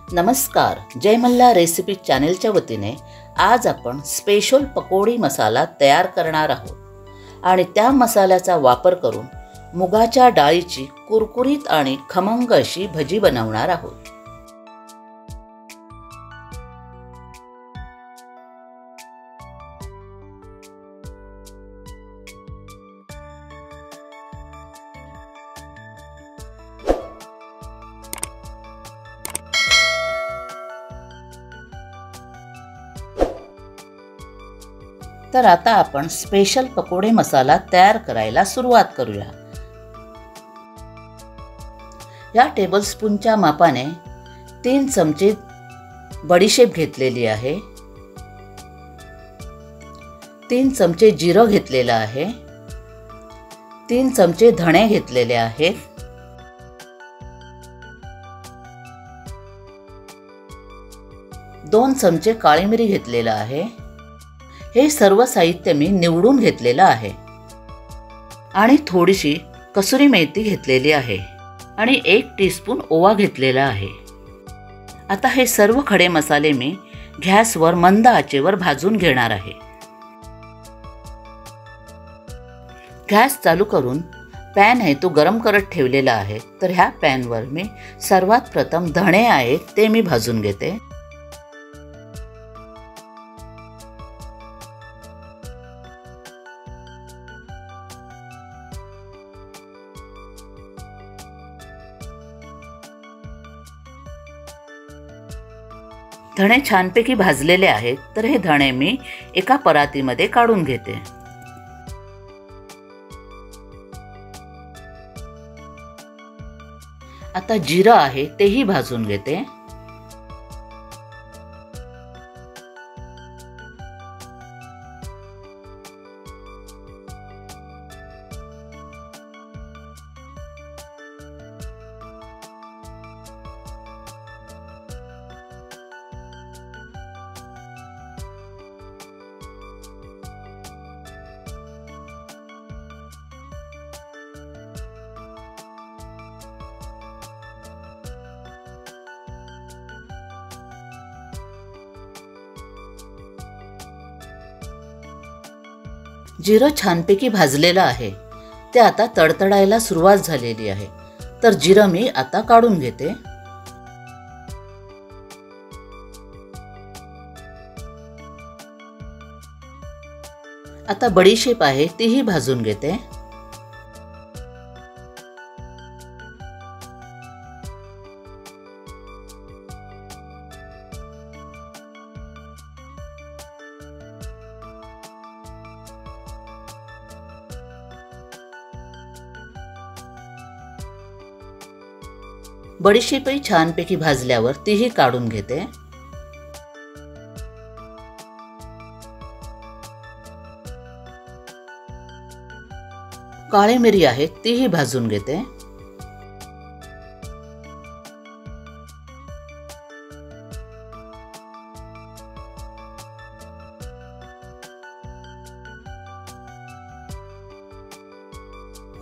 नमस्कार, जय मल्ला रेसिपी चॅनलच्या वतीने आज आपण स्पेशल पकोडी मसाला तयार करणार आहोत आणि त्या मसाल्याचा वापर करून मुगाच्या डाळीची कुरकुरीत आणि खमंग अशी भजी बनवणार आहोत। तर आता आपण स्पेशल पकोडे मसाला तयार करायला सुरुवात करूया। या टेबलस्पूनच्या मापाने 3 चमचे बडीशेप घेतलेली आहे, 3 चमचे जिरं घेतलेलं आहे, 3 चमचे धणे घेतलेले आहेत, 2 चमचे काळी मिरी घेतलेलं आहे। हे सर्व साहित्य मी निवडून घेतलेलं आहे आणि थोडीशी कसुरी मेथी घेतलेली आहे आणि 1 टीस्पून ओवा घेतलेला आहे। आता हे सर्व खडे मसाले मी गॅसवर मंद आचेवर भाजून घेणार आहे। गॅस चालू करून पॅन आहे तो गरम करत ठेवलेला आहे। तर ह्या पॅनवर मी सर्वात प्रथम धणे आहेत ते मी भाजून घेते। धणे छानपैकी भाजलेले आहेत, तर हे धणे मी एका परातीमध्ये काढून घेते। आता जिरं आहे तेही भाजून घेते। जिरं छानपैकी भाजलेलं आहे, ते आता तडतडायला सुरुवात झालेली आहे। तर जिरं मी आता काढून घेते। आता बडीशेप आहे तीही भाजून घेते। बडीशेपही छानपैकी भाजल्यावर तीही काढून घेते। काळी मिरी आहे तीही भाजून घेते।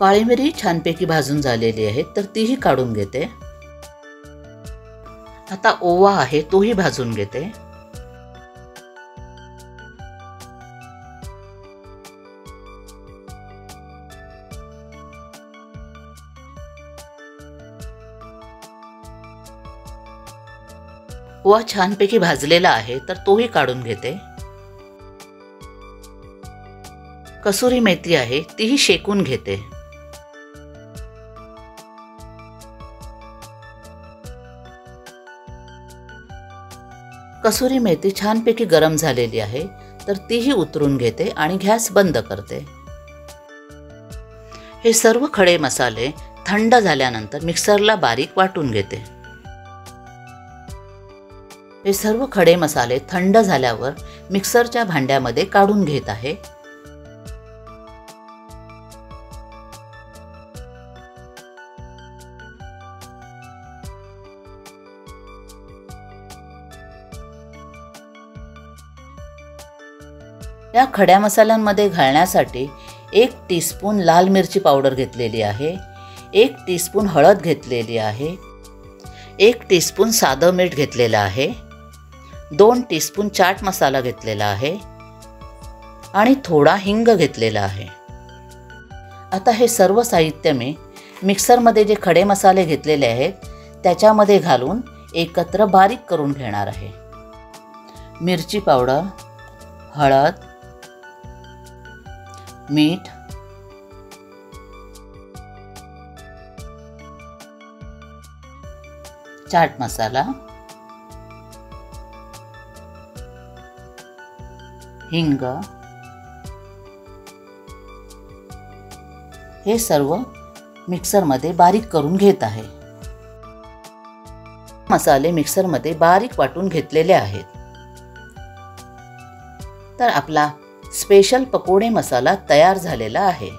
काळी मिरी छानपैकी भाजून झालेली आहे, तर तीही काढून घेते। आता ओवा आहे तोही भाजून घेते। ओवा छानपैकी भाजलेला आहे, तर तोही काढून घेते। कसुरी मेथी आहे तीही शेकून घेते। कसुरी मेथी छानपैकी गरम झालेली आहे, तर तीही उतरून घेते आणि गॅस बंद करते। हे सर्व खडे मसाले थंड झाल्यानंतर मिक्सरला बारीक वाटून घेते। हे सर्व खडे मसाले थंड झाल्यावर मिक्सरच्या भांड्यामध्ये काढून घेत आहे। या खड्या मसाल्यांमध्ये घालण्यासाठी 1 टीस्पून लाल मिरची पावडर घेतलेली आहे, 1 टीस्पून हळद घेतलेली आहे, 1 टीस्पून साधं मीठ घेतलेलं आहे, 2 टीस्पून चाट मसाला घेतलेला आहे आणि थोडा हिंग घेतलेला आहे. आता हे सर्व साहित्य मी मिक्सरमध्ये जे खडे मसाले घेतलेले आहेत त्याच्यामध्ये घालून एकत्र बारीक करून घेणार आहे. मिरची पावडर, हळद, मीठ, चाट मसाला, हिंग हे सर्व मिक्सरमध्ये बारीक करून घेत आहे. मसाले मिक्सरमध्ये बारीक वाटून घेतलेले आहेत. तर आपला स्पेशल पकोडे मसाला तयार झालेला आहे.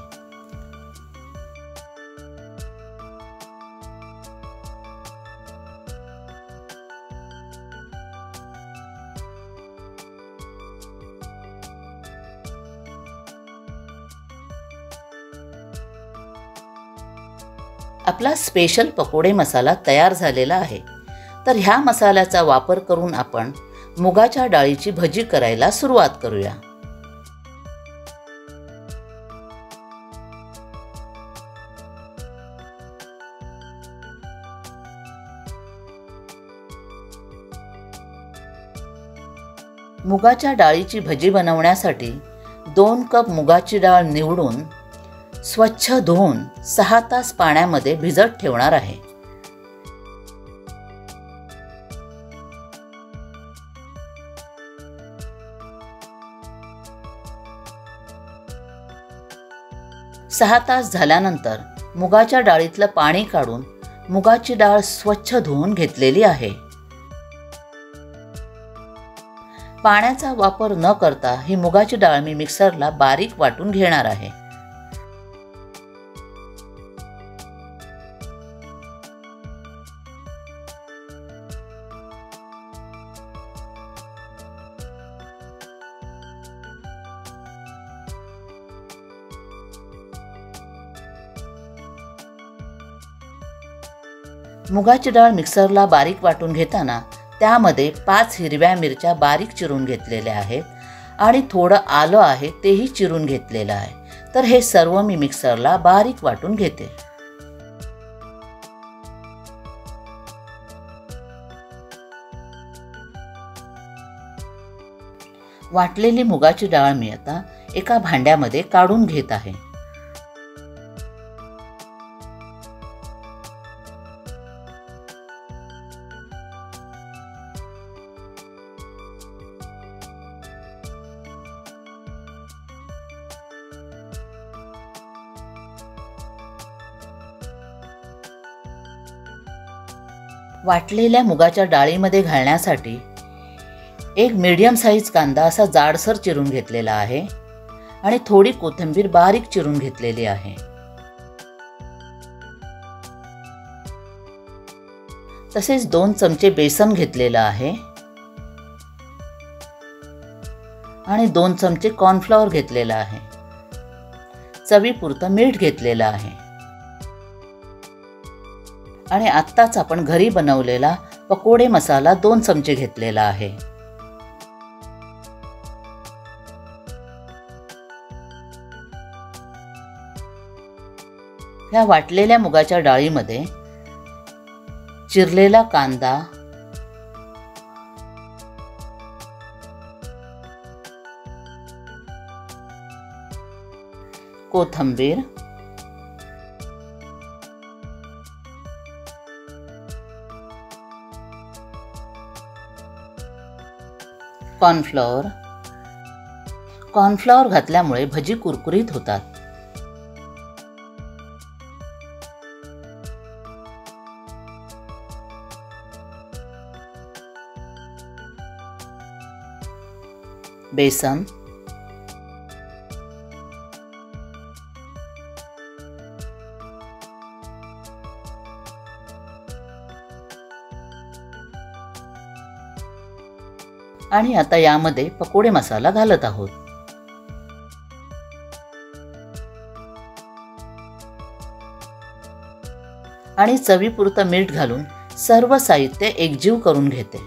आपला स्पेशल पकोडे मसाला तयार झालेला आहे. तर ह्या मसाल्याचा वापर करून आपण मुगाच्या डाळीची भजी करायला सुरुवात करूया. मुगाच्या डाळीची भजी बनवण्यासाठी 2 कप मुगाची डाळ निवडून स्वच्छ धुवून 6 तास पाण्यामध्ये भिजत ठेवणार आहे. सहा तास झाल्यानंतर मुगाच्या डाळीतलं पाणी काढून मुगाची डाळ स्वच्छ धुवून घेतलेली आहे. पाण्याचा वापर न करता ही मुगाची डाळ मी मिक्सरला बारीक वाटून घेणार आहे. मुगाची डाळ मिक्सरला बारीक वाटून घेताना त्यामध्ये 5 हिरव्या मिरच्या बारीक चिरून घेतलेल्या आहेत आणि थोडं आलं आहे तेही चिरून घेतलेलं आहे. तर हे सर्व मी मिक्सरला बारीक वाटून घेते. वाटलेली मुगाची डाळ मी आता एका भांड्यामध्ये काढून घेत आहे. वाटलेल्या मुगाच्या डाळीमध्ये घालण्यासाठी एक मीडियम साईज कांदा असा जाडसर चिरून घेतलेला आहे आणि थोडी कोथिंबीर बारीक चिरून घेतलेली आहे. तसेच 2 चमचे बेसन घेतलेलं आहे आणि 2 चमचे कॉर्नफ्लॉवर घेतलेला आहे. चवीपुरतं मीठ घेतलेलं आहे आणि आत्ताच आपण घरी बनवलेला पकोडे मसाला 2 चमचे घेतलेला आहे. ह्या वाटलेल्या मुगाच्या डाळीमध्ये चिरलेला कांदा, कोथिंबीर, कॉर्नफ्लॉवर घातल्यामुळे भजी कुरकुरीत होतात. बेसन, आणि आता यामध्ये पकोडे मसाला घालत आहोत. आणि चवीपुरतं मीठ घालून सर्व साहित्य एकजीव करून घेते.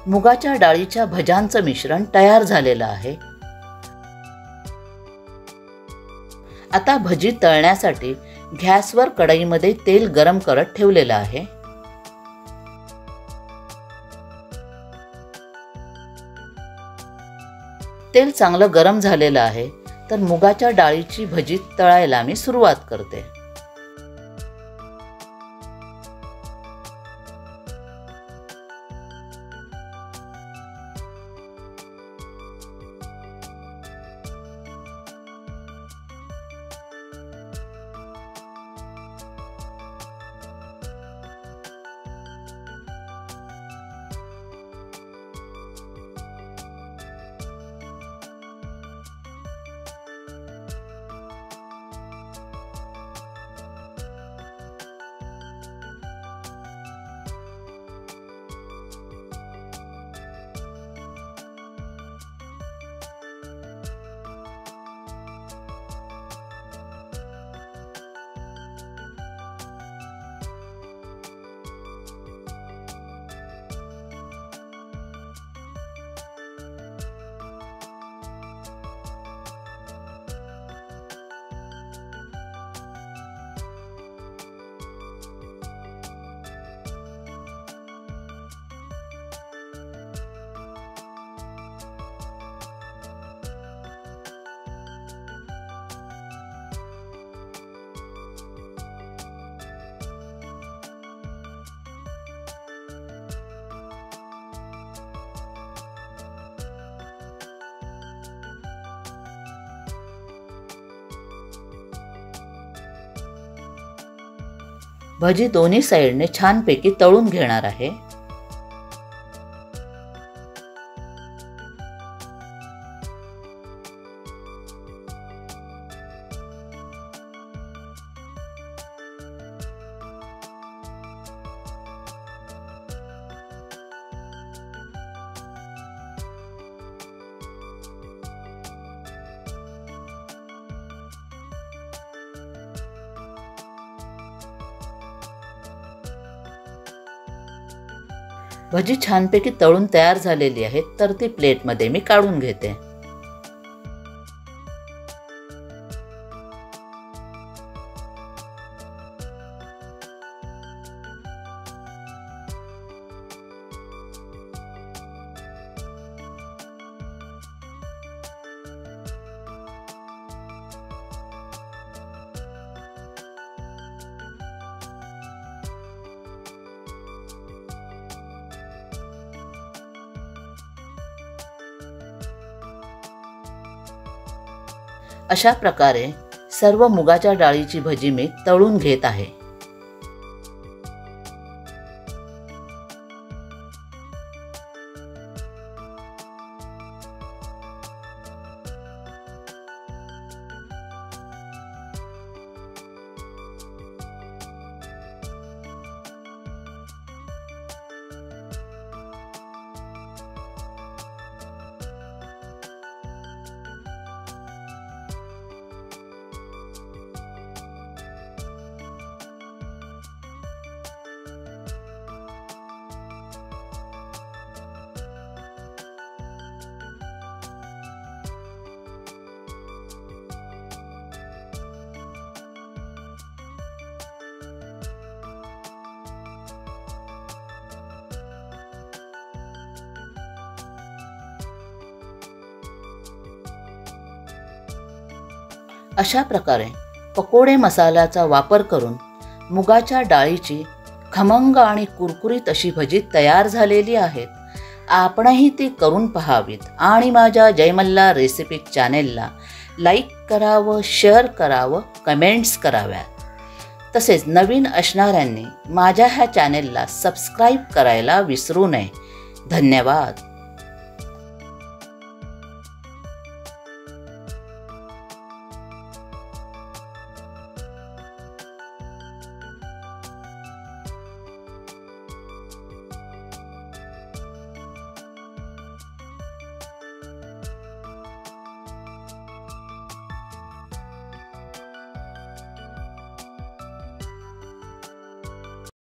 मुगाच्या डाळीच्या भज्यांचं मिश्रण तयार झालेलं आहे. आता भजी तळण्यासाठी गॅसवर कढईमध्ये तेल गरम करत ठेवलेलं आहे. तेल चांगलं गरम झालेलं आहे, तर मुगाच्या डाळीची भजी तळायला मी सुरुवात करते. भजी दोन्ही साइडने छानपैकी तळून घेणार आहे. भजी छानपैकी तळून तयार झालेली आहे, तर ती प्लेटमध्ये मी काढून घेते. अशा प्रकारे सर्व मुगाच्या डाळीची भजी मी तळून घेत आहे. अशा प्रकारे पकोडे मसाल्याचा वापर करून मुगाच्या डाळीची खमंग आणि कुरकुरीत अशी भजी तयार झालेली आहेत. आपणही ती करून पहावीत आणि माझ्या जय मल्हार रेसिपी चॅनेलला लाईक करावं, शेअर करावं, कमेंट्स कराव्यात. तसेच नवीन असणाऱ्यांनी माझ्या ह्या चॅनेलला सबस्क्राईब करायला विसरू नये. धन्यवाद.